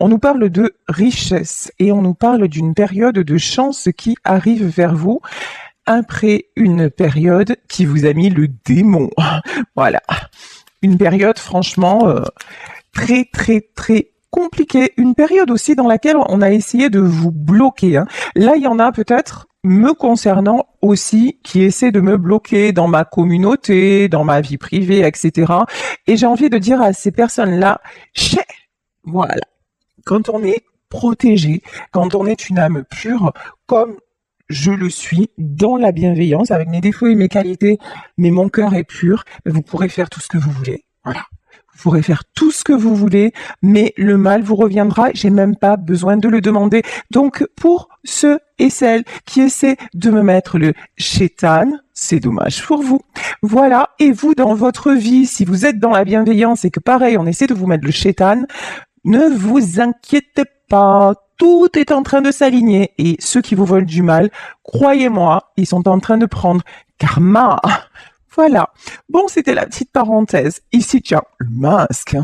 On nous parle de richesse et on nous parle d'une période de chance qui arrive vers vous après une période qui vous a mis le démon. Voilà. Une période franchement très très très compliquée. Une période aussi dans laquelle on a essayé de vous bloquer. Hein. Là, il y en a peut-être me concernant aussi qui essaient de me bloquer dans ma communauté, dans ma vie privée, etc. Et j'ai envie de dire à ces personnes-là, voilà. Quand on est protégé, quand on est une âme pure, comme je le suis, dans la bienveillance, avec mes défauts et mes qualités, mais mon cœur est pur, vous pourrez faire tout ce que vous voulez. Voilà. Vous pourrez faire tout ce que vous voulez, mais le mal vous reviendra, j'ai même pas besoin de le demander. Donc, pour ceux et celles qui essaient de me mettre le shaitan, c'est dommage pour vous. Voilà. Et vous, dans votre vie, si vous êtes dans la bienveillance et que pareil, on essaie de vous mettre le shaitan, ne vous inquiétez pas, tout est en train de s'aligner et ceux qui vous veulent du mal, croyez-moi, ils sont en train de prendre karma. Voilà. Bon, c'était la petite parenthèse. Ici, tiens, le masque.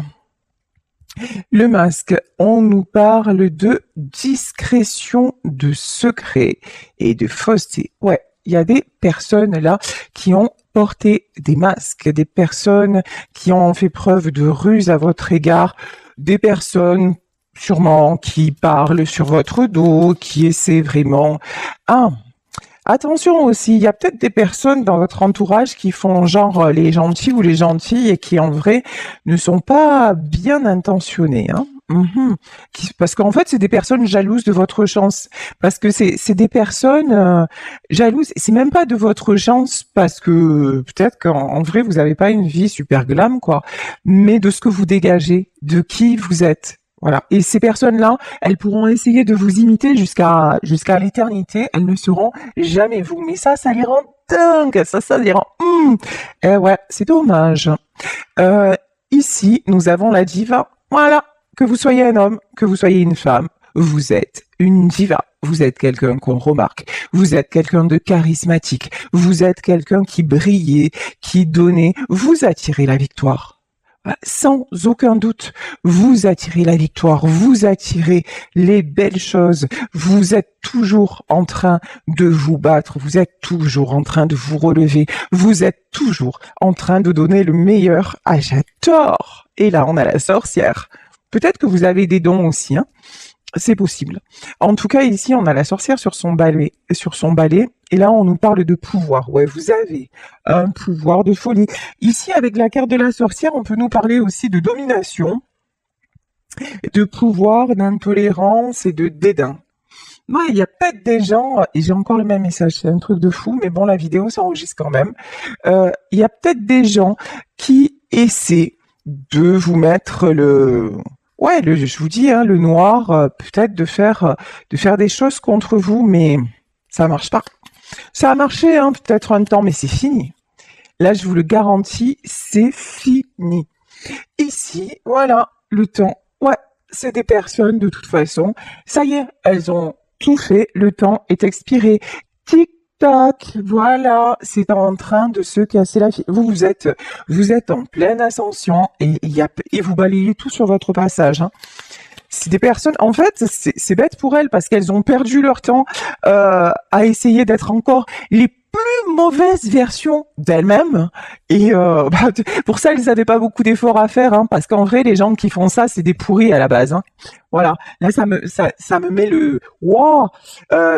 Le masque, on nous parle de discrétion, de secret et de fausseté. Ouais, il y a des personnes là qui ont porté des masques, des personnes qui ont fait preuve de ruse à votre égard, des personnes sûrement qui parlent sur votre dos, qui essaient vraiment... Ah, attention aussi, il y a peut-être des personnes dans votre entourage qui font genre les gentils ou les gentilles et qui en vrai ne sont pas bien intentionnés. Hein. Parce qu'en fait, c'est des personnes jalouses de votre chance. Parce que c'est des personnes jalouses. C'est même pas de votre chance parce que peut-être qu'en vrai, vous n'avez pas une vie super glam, quoi. Mais de ce que vous dégagez, de qui vous êtes. Voilà. Et ces personnes-là, elles pourront essayer de vous imiter jusqu'à l'éternité. Elles ne seront jamais vous. Mais ça les rend dingues. Ça les rend... Eh ouais, c'est dommage. Ici, nous avons la diva. Voilà. Que vous soyez un homme, que vous soyez une femme, vous êtes une diva. Vous êtes quelqu'un qu'on remarque. Vous êtes quelqu'un de charismatique. Vous êtes quelqu'un qui brillait, qui donnait. Vous attirez la victoire. Sans aucun doute, vous attirez la victoire, vous attirez les belles choses, vous êtes toujours en train de vous battre, vous êtes toujours en train de vous relever, vous êtes toujours en train de donner le meilleur. Ah, j'adore! Et là, on a la sorcière. Peut-être que vous avez des dons aussi, hein. C'est possible. En tout cas, ici, on a la sorcière sur son balai, et là, on nous parle de pouvoir. Ouais, vous avez un pouvoir de folie. Ici, avec la carte de la sorcière, on peut nous parler aussi de domination, de pouvoir, d'intolérance et de dédain. Ouais, il y a peut-être des gens, et j'ai encore le même message, c'est un truc de fou, mais bon, la vidéo s'enregistre quand même. Il y a peut-être des gens qui essaient de vous mettre je vous dis, hein, le noir, peut-être de faire des choses contre vous, mais ça marche pas. Ça a marché, hein, peut-être un temps, mais c'est fini. Là, je vous le garantis, c'est fini. Ici, voilà, le temps. Ouais, c'est des personnes, de toute façon. Ça y est, elles ont tout fait, le temps est expiré. Tic-tac, voilà, c'est en train de se casser la figure. Vous êtes en pleine ascension et vous balayez tout sur votre passage. Hein. C'est des personnes, en fait, c'est bête pour elles parce qu'elles ont perdu leur temps à essayer d'être encore les plus mauvaises versions d'elles-mêmes. Et pour ça, elles n'avaient pas beaucoup d'efforts à faire, hein, parce qu'en vrai, les gens qui font ça, c'est des pourris à la base. Hein. Voilà. Là, ça me met le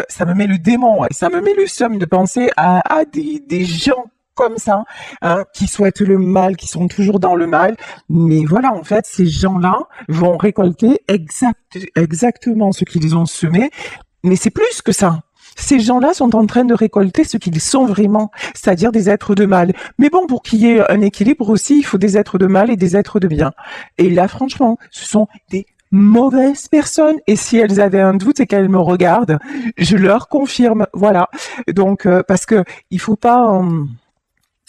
ça me met le démon, ouais. Ça me met le seum de penser à des gens comme ça, hein, qui souhaitent le mal, qui sont toujours dans le mal. Mais voilà, en fait, ces gens-là vont récolter exactement ce qu'ils ont semé. Mais c'est plus que ça. Ces gens-là sont en train de récolter ce qu'ils sont vraiment, c'est-à-dire des êtres de mal. Mais bon, pour qu'il y ait un équilibre aussi, il faut des êtres de mal et des êtres de bien. Et là, franchement, ce sont des mauvaises personnes. Et si elles avaient un doute et qu'elles me regardent, je leur confirme. Voilà. Donc, parce que il faut pas...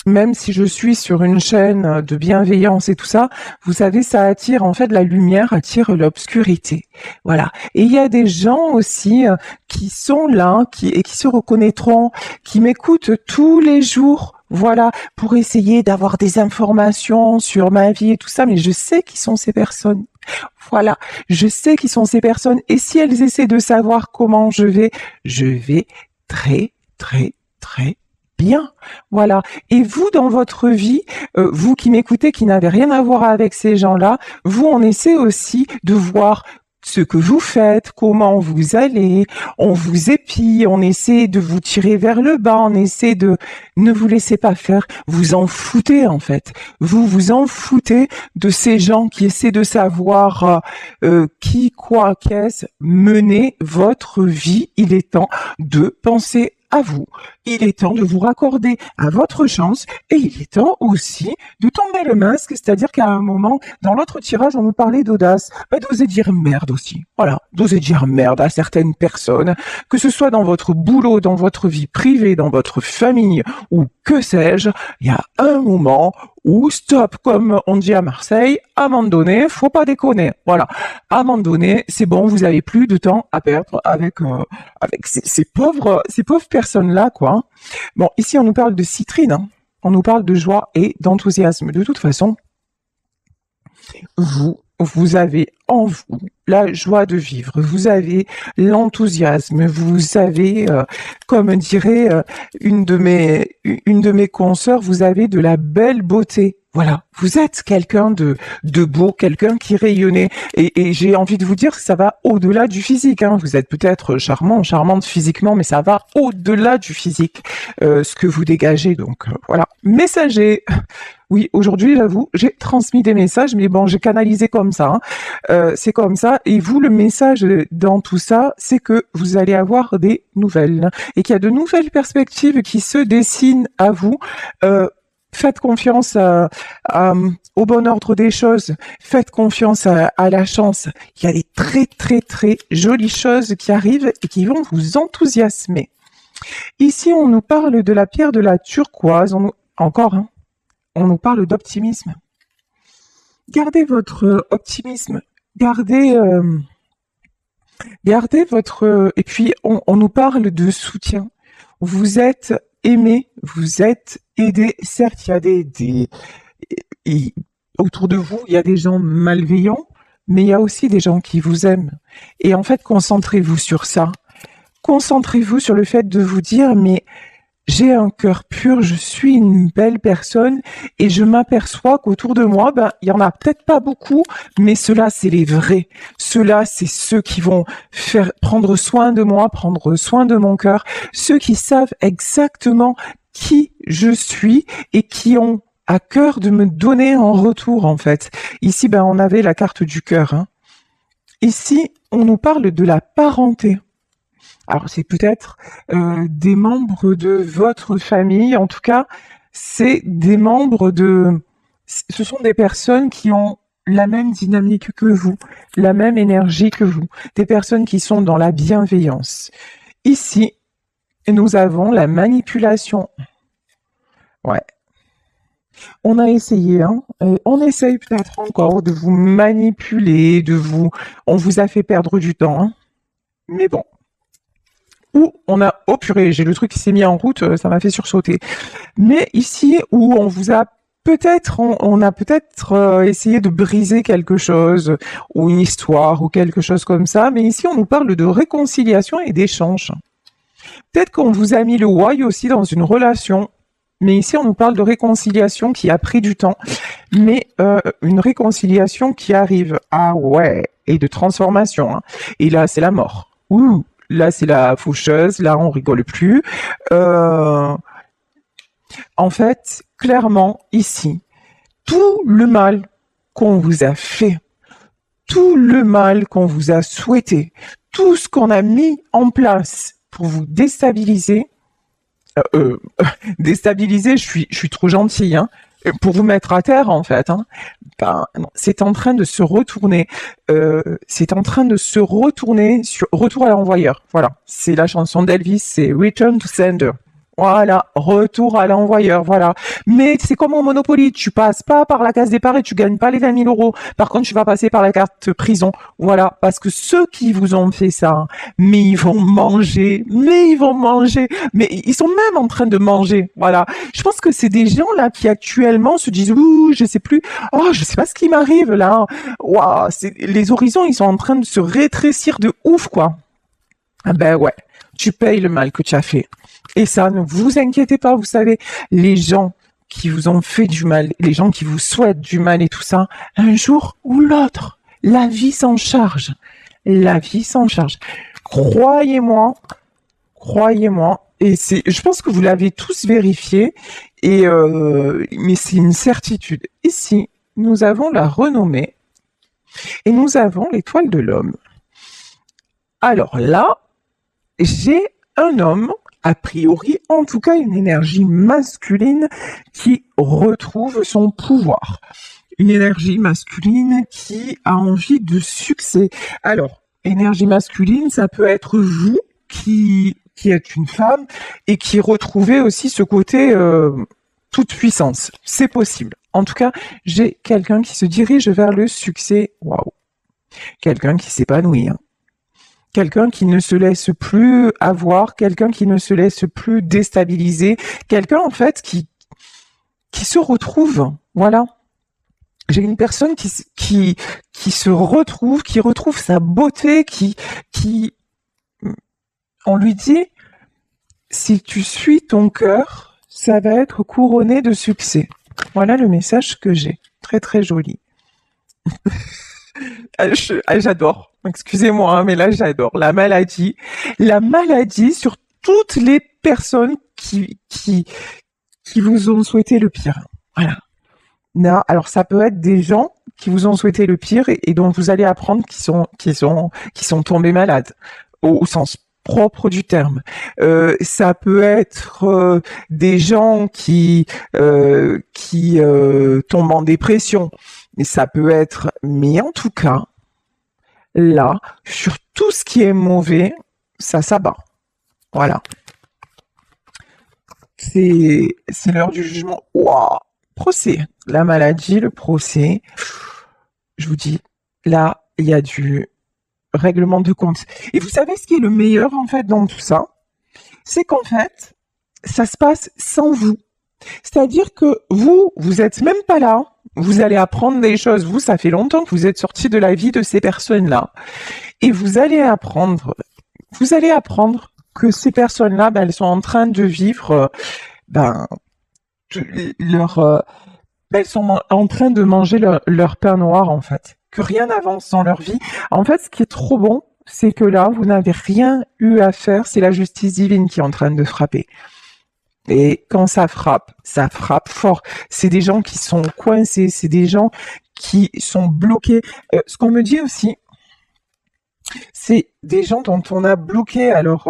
même si je suis sur une chaîne de bienveillance et tout ça, vous savez, ça attire, en fait, la lumière attire l'obscurité. Voilà. Et il y a des gens aussi qui sont là, qui se reconnaîtront, qui m'écoutent tous les jours, voilà, pour essayer d'avoir des informations sur ma vie et tout ça, mais je sais qui sont ces personnes. Voilà, je sais qui sont ces personnes et si elles essaient de savoir comment je vais très, très, très bien. Voilà. Et vous, dans votre vie, vous qui m'écoutez, qui n'avez rien à voir avec ces gens-là, vous, on essaie aussi de voir ce que vous faites, comment vous allez, on vous épie, on essaie de vous tirer vers le bas, on essaie de ne vous laissez pas faire, vous en foutez en fait. Vous vous en foutez de ces gens qui essaient de savoir qui, quoi, qu'est-ce, menez votre vie. Il est temps de penser à vous. Il est temps de vous raccorder à votre chance et il est temps aussi de tomber le masque, c'est-à-dire qu'à un moment, dans l'autre tirage, on nous parlait d'audace, d'oser dire merde aussi. Voilà, d'oser dire merde à certaines personnes, que ce soit dans votre boulot, dans votre vie privée, dans votre famille ou que sais-je, il y a un moment où stop, comme on dit à Marseille, à un moment donné, faut pas déconner. Voilà, à un moment donné, c'est bon, vous avez plus de temps à perdre avec ces pauvres personnes-là, quoi. Bon, ici, on nous parle de citrine, hein. On nous parle de joie et d'enthousiasme. De toute façon, vous avez en vous la joie de vivre, vous avez l'enthousiasme, vous avez, comme dirait une de mes consoeurs, vous avez de la belle beauté. Voilà, vous êtes quelqu'un de beau, quelqu'un qui rayonnait. Et j'ai envie de vous dire que ça va au-delà du physique. Hein. Vous êtes peut-être charmante physiquement, mais ça va au-delà du physique, ce que vous dégagez. Donc voilà, messager. Oui, aujourd'hui, j'avoue, j'ai transmis des messages, mais bon, j'ai canalisé comme ça. Hein. C'est comme ça. Et vous, le message dans tout ça, c'est que vous allez avoir des nouvelles et qu'il y a de nouvelles perspectives qui se dessinent à vous. Faites confiance au bon ordre des choses. Faites confiance à la chance. Il y a des très, très, très jolies choses qui arrivent et qui vont vous enthousiasmer. Ici, on nous parle de la pierre de la turquoise. On nous parle d'optimisme. Gardez votre optimisme. Gardez votre... Et puis, on nous parle de soutien. Vous êtes aimé, vous êtes aidé. Certes, il y a autour de vous, il y a des gens malveillants, mais il y a aussi des gens qui vous aiment. Et en fait, concentrez-vous sur ça. Concentrez-vous sur le fait de vous dire, mais j'ai un cœur pur, je suis une belle personne et je m'aperçois qu'autour de moi, il y en a peut-être pas beaucoup, mais ceux-là, c'est les vrais. Ceux-là, c'est ceux qui vont prendre soin de moi, prendre soin de mon cœur, ceux qui savent exactement qui je suis et qui ont à cœur de me donner en retour, en fait. Ici, on avait la carte du cœur. Hein. Ici, on nous parle de la parenté. Alors, c'est peut-être des membres de votre famille. En tout cas, c'est des membres ce sont des personnes qui ont la même dynamique que vous, la même énergie que vous. Des personnes qui sont dans la bienveillance. Ici, nous avons la manipulation. Ouais. On a essayé, hein. On essaye peut-être encore de vous manipuler, on vous a fait perdre du temps, hein. Mais bon. Oh purée, j'ai le truc qui s'est mis en route, ça m'a fait sursauter. Mais ici, où on a peut-être essayé de briser quelque chose, ou une histoire, ou quelque chose comme ça, mais ici, on nous parle de réconciliation et d'échange. Peut-être qu'on vous a mis le why aussi dans une relation, mais ici, on nous parle de réconciliation qui a pris du temps, mais une réconciliation qui arrive. Ah ouais, et de transformation. Hein. Et là, c'est la mort. Ouh. Là, c'est la faucheuse. Là, on rigole plus. En fait, clairement, ici, tout le mal qu'on vous a fait, tout le mal qu'on vous a souhaité, tout ce qu'on a mis en place pour vous déstabiliser, déstabiliser, je suis trop gentille, hein, pour vous mettre à terre, en fait, hein. Non, c'est en train de se retourner. Retour à l'envoyeur. Voilà, c'est la chanson d'Elvis, c'est Return to Sender. Voilà, retour à l'envoyeur, voilà. Mais c'est comme au Monopoly, tu passes pas par la case départ et tu gagnes pas les 20 000 euros. Par contre, tu vas passer par la carte prison. Voilà, parce que ceux qui vous ont fait ça, mais ils vont manger, mais ils sont même en train de manger. Voilà. Je pense que c'est des gens là qui actuellement se disent, ouh, je sais plus, oh, je sais pas ce qui m'arrive là. Waouh, les horizons, ils sont en train de se rétrécir de ouf, quoi. Ah ben ouais, tu payes le mal que tu as fait. Et ça, ne vous inquiétez pas, vous savez, les gens qui vous ont fait du mal, les gens qui vous souhaitent du mal et tout ça, un jour ou l'autre, la vie s'en charge. La vie s'en charge. Croyez-moi, croyez-moi. Et je pense que vous l'avez tous vérifié. Mais c'est une certitude. Ici, nous avons la renommée et nous avons l'étoile de l'homme. Alors là, j'ai un homme, a priori, en tout cas une énergie masculine qui retrouve son pouvoir. Une énergie masculine qui a envie de succès. Alors, énergie masculine, ça peut être vous qui êtes une femme et qui retrouvez aussi ce côté toute puissance. C'est possible. En tout cas, j'ai quelqu'un qui se dirige vers le succès. Waouh. Quelqu'un qui s'épanouit. Hein. Quelqu'un qui ne se laisse plus avoir, quelqu'un qui ne se laisse plus déstabiliser, quelqu'un en fait qui se retrouve. Voilà. J'ai une personne qui se retrouve, qui retrouve sa beauté, qui on lui dit si tu suis ton cœur, ça va être couronné de succès. Voilà le message que j'ai. Très très joli. J'adore. Excusez-moi, hein, mais là j'adore. La maladie sur toutes les personnes qui vous ont souhaité le pire. Voilà. Non, alors ça peut être des gens qui vous ont souhaité le pire et dont vous allez apprendre qui sont tombés malades au sens propre du terme. Ça peut être des gens qui tombent en dépression. Et ça peut être, mais en tout cas, là, sur tout ce qui est mauvais, ça s'abat. Voilà. C'est l'heure du jugement. Waouh! Procès. La maladie, le procès. Je vous dis, là, il y a du règlement de compte. Et vous savez ce qui est le meilleur, en fait, dans tout ça? C'est qu'en fait, ça se passe sans vous. C'est-à-dire que vous êtes même pas là. Vous allez apprendre des choses. Vous, ça fait longtemps que vous êtes sorti de la vie de ces personnes-là. Et vous allez apprendre que ces personnes-là, ben, elles sont en train de vivre, ben, leur, ben, elles sont en train de manger leur pain noir, en fait. Que rien n'avance dans leur vie. En fait, ce qui est trop bon, c'est que là, vous n'avez rien eu à faire. C'est la justice divine qui est en train de frapper. Et quand ça frappe fort. C'est des gens qui sont coincés, c'est des gens qui sont bloqués. Ce qu'on me dit aussi, c'est des gens dont on a bloqué alors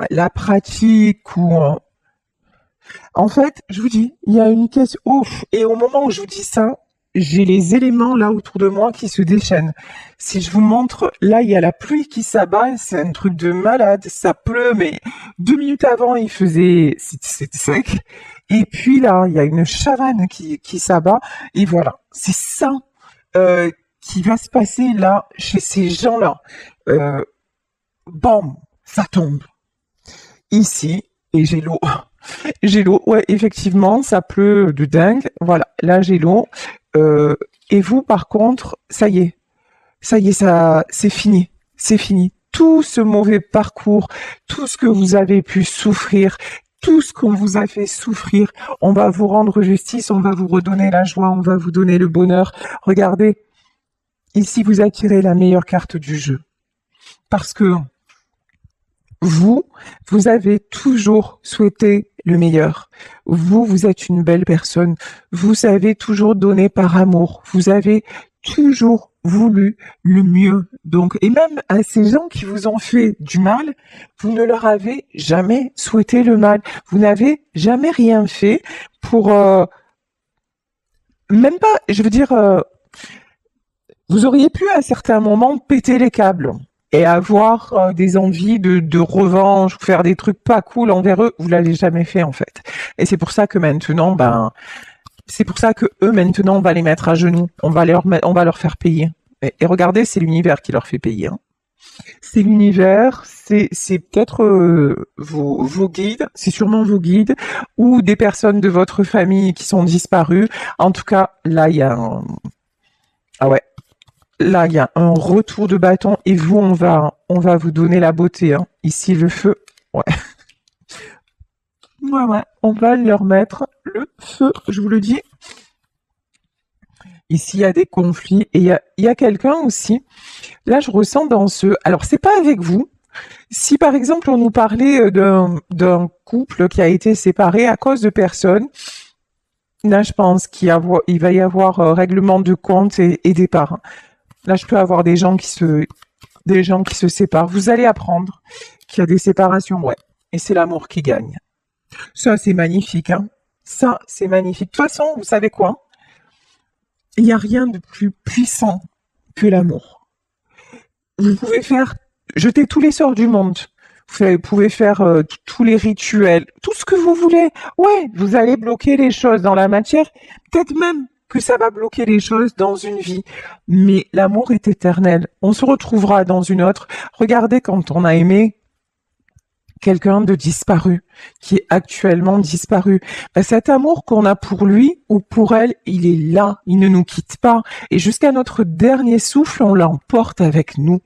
la pratique ou en fait, je vous dis, il y a une question. Ouf. Et au moment où je vous dis ça, j'ai les éléments là autour de moi qui se déchaînent. Si je vous montre, là, il y a la pluie qui s'abat, c'est un truc de malade, ça pleut, mais 2 minutes avant, c'était sec. Et puis là, il y a une chavanne qui s'abat, et voilà. C'est ça qui va se passer là, chez ces gens-là. Bam, ça tombe. Ici, et j'ai l'eau. J'ai l'eau, ouais, effectivement, ça pleut de dingue. Voilà, là j'ai l'eau. Et vous, par contre, ça y est, ça, c'est fini. Tout ce mauvais parcours, tout ce que vous avez pu souffrir, tout ce qu'on vous a fait souffrir, on va vous rendre justice, on va vous redonner la joie, on va vous donner le bonheur. Regardez, ici vous attirez la meilleure carte du jeu. Parce que vous avez toujours souhaité le meilleur. Vous êtes une belle personne. Vous avez toujours donné par amour. Vous avez toujours voulu le mieux. Donc, et même à ces gens qui vous ont fait du mal, vous ne leur avez jamais souhaité le mal. Vous n'avez jamais rien fait pour, même pas, je veux dire, vous auriez pu à un certain moment péter les câbles. et avoir des envies de revanche ou faire des trucs pas cool envers eux, vous l'avez jamais fait en fait. Et c'est pour ça que maintenant, c'est pour ça que eux maintenant, on va les mettre à genoux, on va leur faire payer. Et regardez, c'est l'univers qui leur fait payer. Hein. C'est l'univers, c'est peut-être vos guides, c'est sûrement vos guides ou des personnes de votre famille qui sont disparues. En tout cas, là il y a ah ouais, là il y a un retour de bâton et vous on va vous donner la beauté. Hein. Ici le feu, ouais. Ouais, ouais, on va leur mettre le feu, je vous le dis. Ici, il y a des conflits et il y a quelqu'un aussi. Là, je ressens dans ce. Alors, c'est pas avec vous. Si par exemple on nous parlait d'un couple qui a été séparé à cause de personnes, là, je pense il va y avoir règlement de compte et départ. Hein. Là, je peux avoir des gens qui se séparent. Vous allez apprendre qu'il y a des séparations, ouais. Et c'est l'amour qui gagne. Ça, c'est magnifique, hein. Ça, c'est magnifique. De toute façon, vous savez quoi? Il n'y a rien de plus puissant que l'amour. Vous pouvez jeter tous les sorts du monde. Vous pouvez faire tous les rituels, tout ce que vous voulez. Ouais, vous allez bloquer les choses dans la matière. Peut-être même que ça va bloquer les choses dans une vie. Mais l'amour est éternel. On se retrouvera dans une autre. Regardez quand on a aimé quelqu'un de disparu, qui est actuellement disparu. Ben, cet amour qu'on a pour lui ou pour elle, il est là, il ne nous quitte pas. Et jusqu'à notre dernier souffle, on l'emporte avec nous.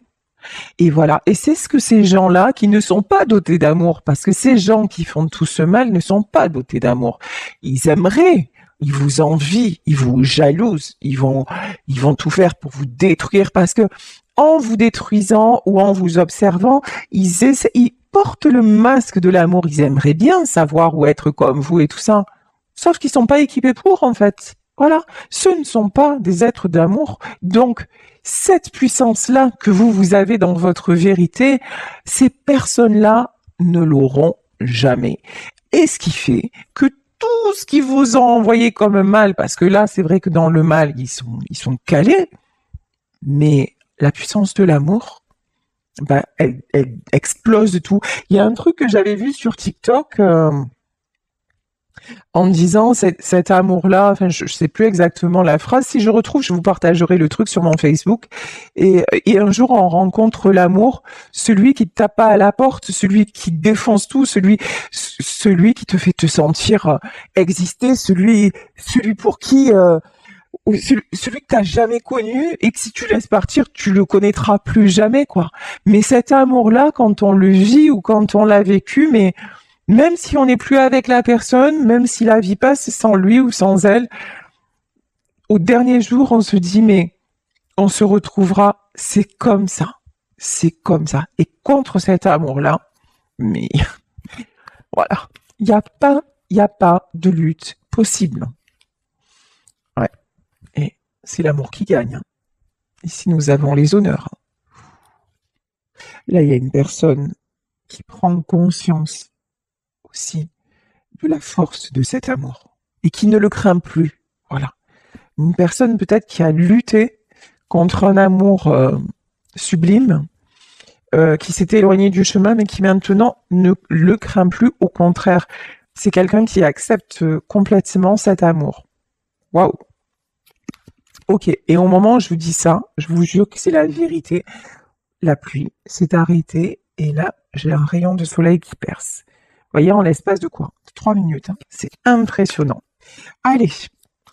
Et voilà. Et c'est ce que ces gens-là, qui ne sont pas dotés d'amour, parce que ces gens qui font tout ce mal ne sont pas dotés d'amour. Ils aimeraient, ils vous envient, ils vous jalousent, ils vont tout faire pour vous détruire, parce que en vous détruisant ou en vous observant, ils portent le masque de l'amour. Ils aimeraient bien savoir ou être comme vous et tout ça. Sauf qu'ils sont pas équipés pour, en fait. Voilà. Ce ne sont pas des êtres d'amour. Donc, cette puissance-là que vous avez dans votre vérité, ces personnes-là ne l'auront jamais. Et ce qui fait que tout ce qu'ils vous ont envoyé comme mal, parce que là, c'est vrai que dans le mal, ils sont calés, mais la puissance de l'amour, bah, elle explose de tout. Il y a un truc que j'avais vu sur TikTok en me disant cet amour-là, enfin je sais plus exactement la phrase, si je retrouve, je vous partagerai le truc sur mon Facebook. Et un jour on rencontre l'amour, celui qui te tape pas à la porte, celui qui défonce tout, celui qui te fait te sentir exister, celui pour qui celui que t'as jamais connu et que si tu laisses partir, tu le connaîtras plus jamais, quoi. Mais cet amour-là, quand on le vit ou quand on l'a vécu, mais même si on n'est plus avec la personne, même si la vie passe sans lui ou sans elle, au dernier jour, on se dit, mais on se retrouvera, c'est comme ça. C'est comme ça. Et contre cet amour-là, mais voilà, il y a pas de lutte possible. Ouais. Et c'est l'amour qui gagne. Ici, nous avons les honneurs. Là, il y a une personne qui prend conscience aussi de la force de cet amour et qui ne le craint plus. Voilà. Une personne peut-être qui a lutté contre un amour sublime, qui s'était éloigné du chemin, mais qui maintenant ne le craint plus. Au contraire, c'est quelqu'un qui accepte complètement cet amour. Waouh. Ok. Et au moment où je vous dis ça, je vous jure que c'est la vérité. La pluie s'est arrêtée et là, j'ai un rayon de soleil qui perce. Vous voyez, en l'espace de quoi? 3 minutes. Hein. C'est impressionnant. Allez,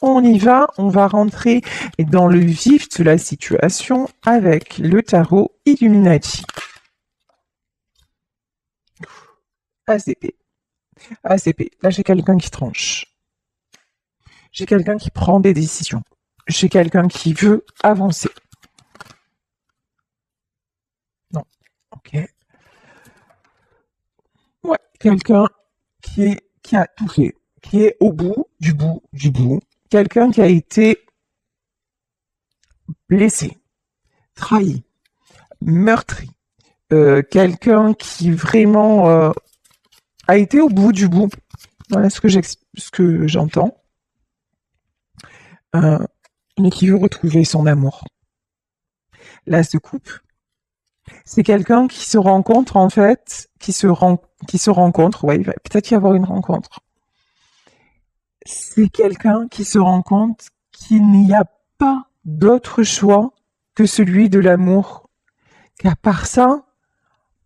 on y va. On va rentrer dans le vif de la situation avec le tarot Illuminati. ACP. ACP. Là, j'ai quelqu'un qui tranche. J'ai quelqu'un qui prend des décisions. J'ai quelqu'un qui veut avancer. Non. Ok. Ouais, quelqu'un qui a tout fait, qui est au bout, du bout, du bout. Quelqu'un qui a été blessé, trahi, meurtri. Quelqu'un qui vraiment a été au bout du bout. Voilà ce que j'entends. Mais qui veut retrouver son amour. L'as de coupe. C'est quelqu'un qui se rencontre en fait, qui se rencontre, ouais, il va peut-être y avoir une rencontre. C'est quelqu'un qui se rend compte qu'il n'y a pas d'autre choix que celui de l'amour. Qu'à part ça,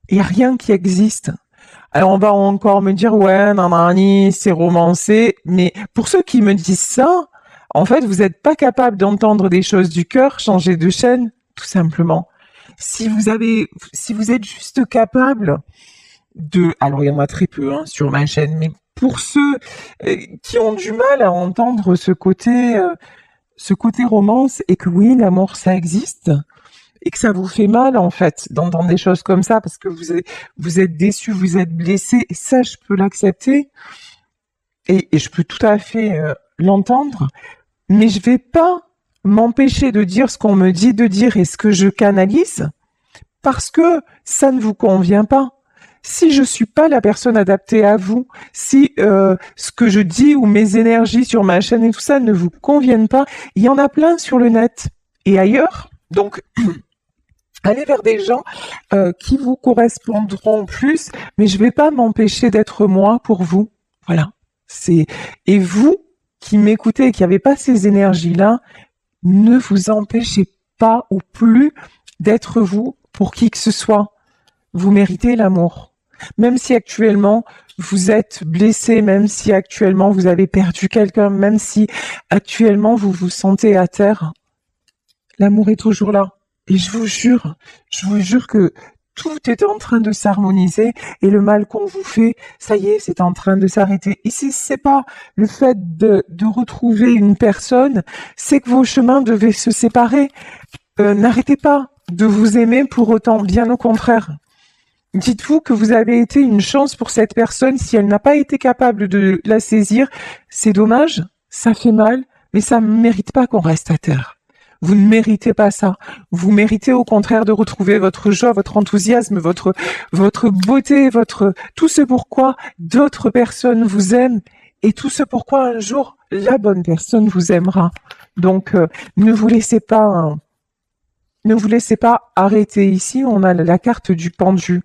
il n'y a rien qui existe. Alors on va encore me dire ouais, nanani, c'est romancé, mais pour ceux qui me disent ça, en fait, vous n'êtes pas capable d'entendre des choses du cœur, changer de chaîne, tout simplement. Si vous êtes juste capable alors il y en a très peu hein, sur ma chaîne, mais pour ceux qui ont du mal à entendre ce côté romance et que oui, l'amour ça existe et que ça vous fait mal en fait d'entendre des choses comme ça parce que vous êtes déçu, vous êtes blessé, et ça je peux l'accepter et je peux tout à fait l'entendre, mais je vais pas m'empêcher de dire ce qu'on me dit de dire et ce que je canalise parce que ça ne vous convient pas. Si je suis pas la personne adaptée à vous, si ce que je dis ou mes énergies sur ma chaîne et tout ça ne vous conviennent pas, il y en a plein sur le net et ailleurs. Donc, allez vers des gens qui vous correspondront plus, mais je vais pas m'empêcher d'être moi pour vous. Voilà. Et vous qui m'écoutez et qui n'avez pas ces énergies-là, ne vous empêchez pas ou plus d'être vous pour qui que ce soit. Vous méritez l'amour. Même si actuellement vous êtes blessé, même si actuellement vous avez perdu quelqu'un, même si actuellement vous vous sentez à terre, l'amour est toujours là. Et je vous jure que tout est en train de s'harmoniser et le mal qu'on vous fait, ça y est, c'est en train de s'arrêter. Et si c'est pas le fait de retrouver une personne, c'est que vos chemins devaient se séparer. N'arrêtez pas de vous aimer pour autant, bien au contraire. Dites-vous que vous avez été une chance pour cette personne. Si elle n'a pas été capable de la saisir, c'est dommage, ça fait mal, mais ça ne mérite pas qu'on reste à terre. Vous ne méritez pas ça. Vous méritez au contraire de retrouver votre joie, votre enthousiasme, votre beauté, tout ce pourquoi d'autres personnes vous aiment et tout ce pourquoi un jour la bonne personne vous aimera. Donc, ne vous laissez pas arrêter ici. On a la carte du pendu.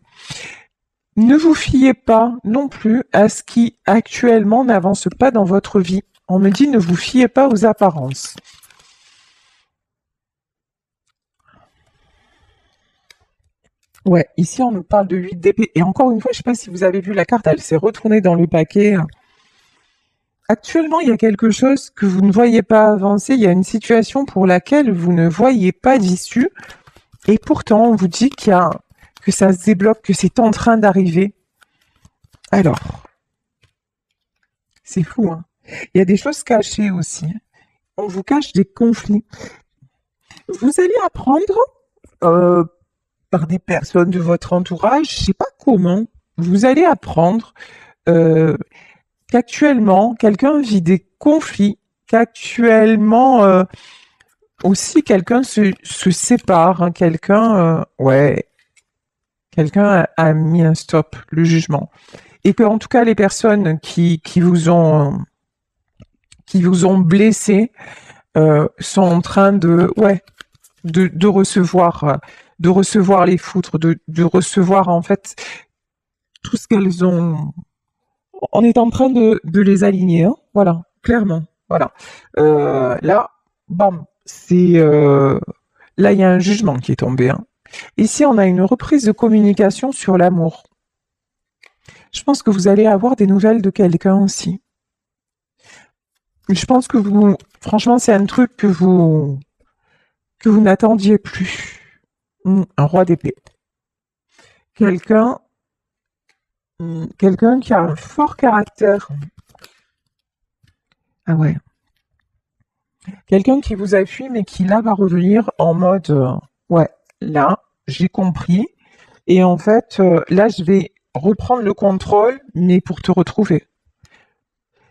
Ne vous fiez pas non plus à ce qui actuellement n'avance pas dans votre vie. On me dit ne vous fiez pas aux apparences. Ouais, ici on nous parle de 8 d'épée. Et encore une fois, je ne sais pas si vous avez vu la carte, elle s'est retournée dans le paquet. Actuellement, il y a quelque chose que vous ne voyez pas avancer. Il y a une situation pour laquelle vous ne voyez pas d'issue. Et pourtant, on vous dit que ça se débloque, que c'est en train d'arriver. Alors, c'est fou, hein. Il y a des choses cachées aussi. On vous cache des conflits. Vous allez apprendre par des personnes de votre entourage, je sais pas comment, vous allez apprendre qu'actuellement, quelqu'un vit des conflits, qu'actuellement aussi quelqu'un se sépare, hein, quelqu'un a mis un stop, le jugement. Et que en tout cas les personnes qui vous ont blessé sont en train de recevoir les foudres, de recevoir en fait tout ce qu'elles ont. On est en train de les aligner, hein, voilà, clairement, voilà. Là, bam, là il y a un jugement qui est tombé. Hein. Ici, on a une reprise de communication sur l'amour. Je pense que vous allez avoir des nouvelles de quelqu'un aussi. Je pense que franchement, c'est un truc que vous n'attendiez plus. Un roi d'épée. Quelqu'un qui a un fort caractère. Ah ouais. Quelqu'un qui vous a fui, mais qui là va revenir en mode ouais, là, j'ai compris. Et en fait, là, je vais reprendre le contrôle, mais pour te retrouver.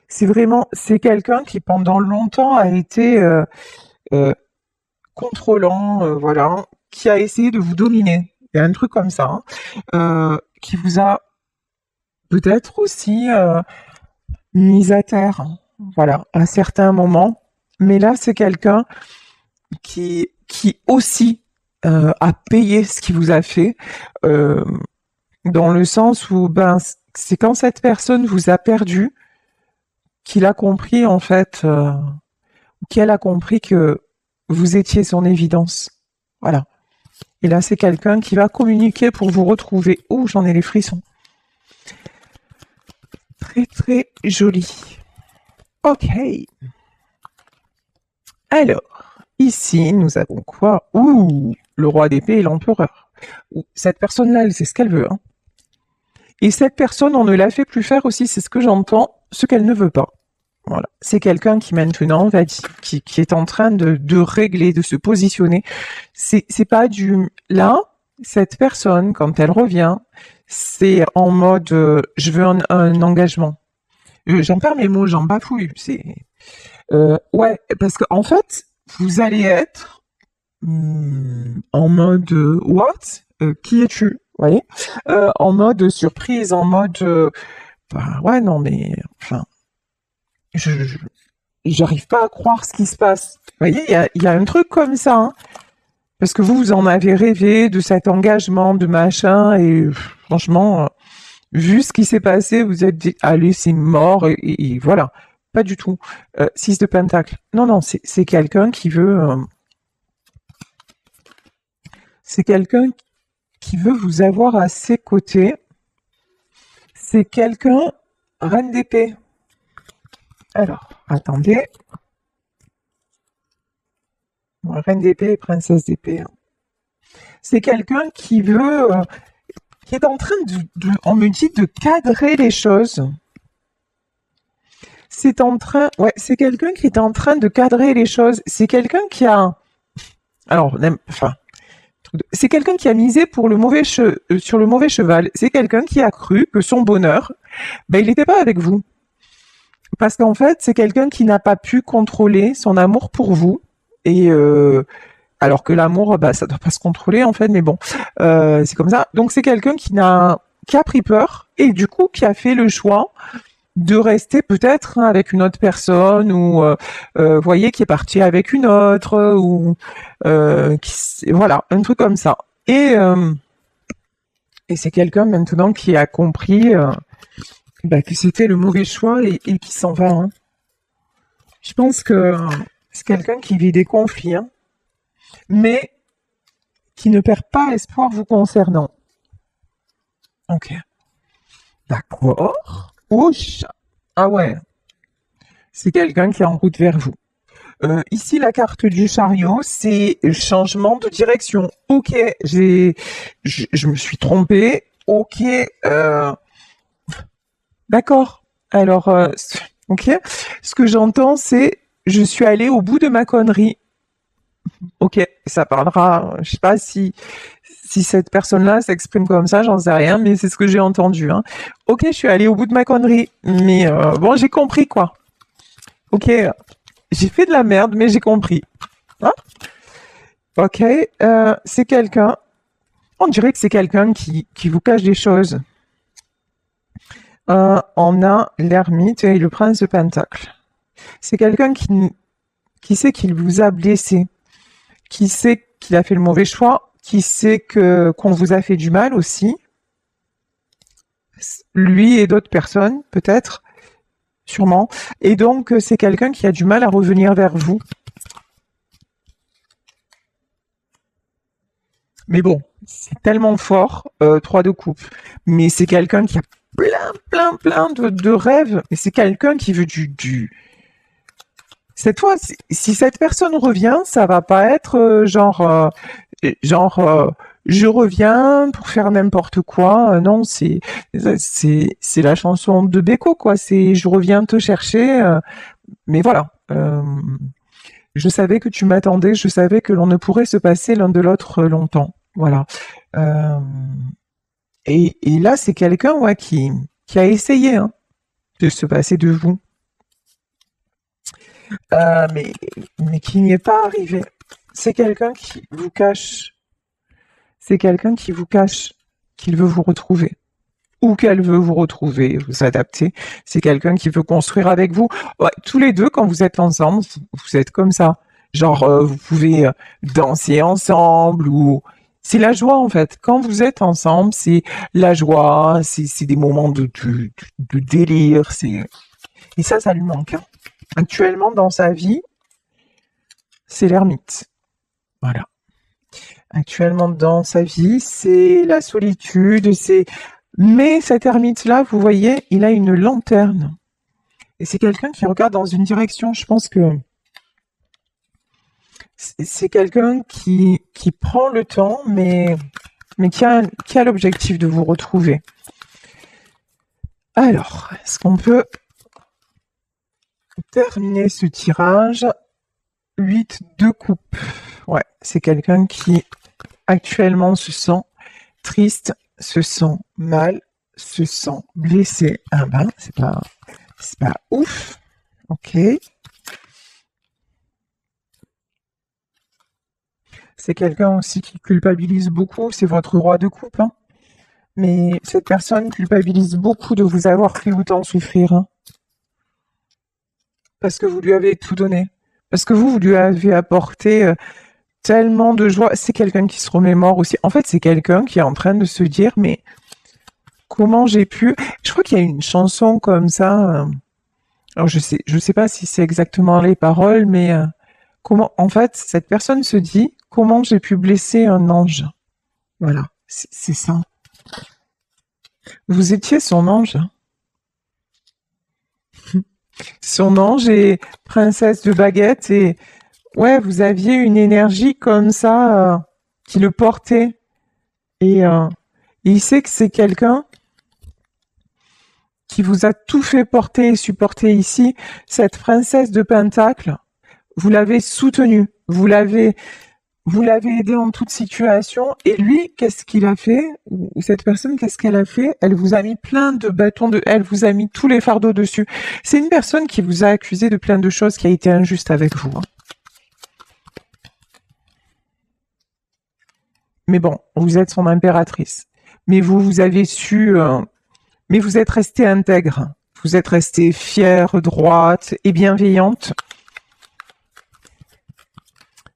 C'est quelqu'un qui pendant longtemps a été contrôlant, voilà, qui a essayé de vous dominer. Il y a un truc comme ça, hein, qui vous a peut-être aussi mis à terre, voilà, à certains moments. Mais là, c'est quelqu'un qui aussi à payer ce qu'il vous a fait, euh, dans le sens où c'est quand cette personne vous a perdu qu'il a compris en fait, qu'elle a compris que vous étiez son évidence. Voilà. Et là, c'est quelqu'un qui va communiquer pour vous retrouver. Oh, j'en ai les frissons. Très très joli. Ok. Alors, ici, nous avons quoi? Ouh, le roi d'épée et l'empereur. Cette personne-là, elle sait ce qu'elle veut. Hein. Et cette personne, on ne la fait plus faire aussi, c'est ce que j'entends, ce qu'elle ne veut pas. Voilà. C'est quelqu'un qui maintenant va qui est en train de régler, de se positionner. C'est pas du là, cette personne, quand elle revient, c'est en mode je veux un engagement. J'en perds mes mots, j'en bafouille. Ouais, parce qu'en en fait, vous allez être en mode what? Qui es-tu? Vous voyez? En mode surprise, en mode ouais, non, mais enfin, j'arrive pas à croire ce qui se passe. Vous voyez, il y a un truc comme ça, hein. Parce que vous en avez rêvé de cet engagement, de machin, et franchement, vu ce qui s'est passé, vous êtes dit, allez, c'est mort, et voilà. Pas du tout. 6 de pentacle. Non, non, c'est quelqu'un qui veut... c'est quelqu'un qui veut vous avoir à ses côtés. C'est quelqu'un... Reine d'épée. Alors, attendez. Reine d'épée et princesse d'épée. Hein. C'est quelqu'un qui veut... qui est en train on me dit de cadrer les choses. C'est quelqu'un qui est en train de cadrer les choses. C'est quelqu'un qui a, alors, enfin, c'est quelqu'un qui a misé pour sur le mauvais cheval. C'est quelqu'un qui a cru que son bonheur, il n'était pas avec vous. Parce qu'en fait, c'est quelqu'un qui n'a pas pu contrôler son amour pour vous. Et alors que l'amour, ça doit pas se contrôler en fait, mais bon, c'est comme ça. Donc c'est quelqu'un qui a pris peur et du coup qui a fait le choix de rester peut-être avec une autre personne ou voyez qui est parti avec une autre ou voilà un truc comme ça et c'est quelqu'un maintenant qui a compris que c'était le mauvais choix et qui s'en va. Hein. Je pense que c'est quelqu'un qui vit des conflits, hein, mais qui ne perd pas espoir vous concernant. Ok. D'accord. Ouch. Ah ouais. C'est quelqu'un qui est en route vers vous. Ici, la carte du chariot, c'est changement de direction. Ok, je me suis trompée. Ok, d'accord. Alors, ok. Ce que j'entends, c'est je suis allée au bout de ma connerie. Ok, ça parlera. Je sais pas si cette personne-là s'exprime comme ça, j'en sais rien, mais c'est ce que j'ai entendu. Hein. Ok, je suis allée au bout de ma connerie, mais bon, j'ai compris quoi. Ok, j'ai fait de la merde, mais j'ai compris. Hein. Ok, c'est quelqu'un. On dirait que c'est quelqu'un qui vous cache des choses. On a l'ermite et le prince de Pentacle. C'est quelqu'un qui sait qu'il vous a blessé, qui sait qu'il a fait le mauvais choix, qui sait qu'on vous a fait du mal aussi. Lui et d'autres personnes, peut-être, sûrement. Et donc, c'est quelqu'un qui a du mal à revenir vers vous. Mais bon, c'est tellement fort, 3 de coupe. Mais c'est quelqu'un qui a plein de rêves. Et c'est quelqu'un qui veut du... Cette fois, si cette personne revient, ça va pas être je reviens pour faire n'importe quoi. Non, c'est la chanson de Beko, quoi. C'est je reviens te chercher. Mais voilà. Je savais que tu m'attendais, je savais que l'on ne pourrait se passer l'un de l'autre longtemps. Voilà. Euh, et là, c'est quelqu'un qui a essayé hein, de se passer de vous, mais qui n'y est pas arrivé. C'est quelqu'un qui vous cache. C'est quelqu'un qui vous cache qu'il veut vous retrouver. Ou qu'elle veut vous retrouver, vous adapter. C'est quelqu'un qui veut construire avec vous. Ouais, tous les deux, quand vous êtes ensemble, vous êtes comme ça. Genre, vous pouvez danser ensemble ou... C'est la joie en fait. Quand vous êtes ensemble, c'est la joie, c'est des moments de délire. Et ça lui manque, hein. Actuellement, dans sa vie, c'est l'ermite. Voilà. Actuellement, dans sa vie, c'est la solitude, c'est... Mais cet ermite-là, vous voyez, il a une lanterne. Et c'est quelqu'un qui regarde dans une direction. Je pense que c'est quelqu'un qui prend le temps, mais qui a l'objectif de vous retrouver. Alors, est-ce qu'on peut terminer ce tirage? 8 de coupe. Ouais, c'est quelqu'un qui actuellement se sent triste, se sent mal, se sent blessé. Ah ben, c'est pas ouf. Ok. C'est quelqu'un aussi qui culpabilise beaucoup, c'est votre roi de coupe, hein. Mais cette personne culpabilise beaucoup de vous avoir fait autant souffrir, hein. Parce que vous lui avez tout donné. Parce que vous lui avez apporté tellement de joie. C'est quelqu'un qui se remémore aussi. En fait, c'est quelqu'un qui est en train de se dire, mais comment j'ai pu... Je crois qu'il y a une chanson comme ça. Alors je sais pas si c'est exactement les paroles, mais comment... En fait, cette personne se dit, comment j'ai pu blesser un ange? Voilà, c'est ça. Vous étiez son ange. Son ange et princesse de baguette et ouais, vous aviez une énergie comme ça qui le portait et il sait que c'est quelqu'un qui vous a tout fait porter et supporter ici. Cette princesse de Pentacle, vous l'avez soutenue, vous l'avez aidé en toute situation. Et lui, qu'est-ce qu'il a fait? Ou cette personne, qu'est-ce qu'elle a fait? Elle vous a mis plein de bâtons elle vous a mis tous les fardeaux dessus. C'est une personne qui vous a accusé de plein de choses, qui a été injuste avec vous, hein. Mais bon, vous êtes son impératrice. Mais vous avez su... mais vous êtes restée intègre. Vous êtes restée fière, droite et bienveillante.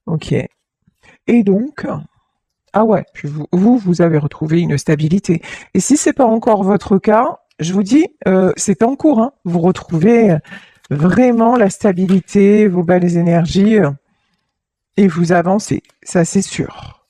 Ok. Et donc... Ah ouais, puis vous avez retrouvé une stabilité. Et si c'est pas encore votre cas, je vous dis, c'est en cours, hein. Vous retrouvez vraiment la stabilité, vos belles énergies, et vous avancez. Ça, c'est sûr.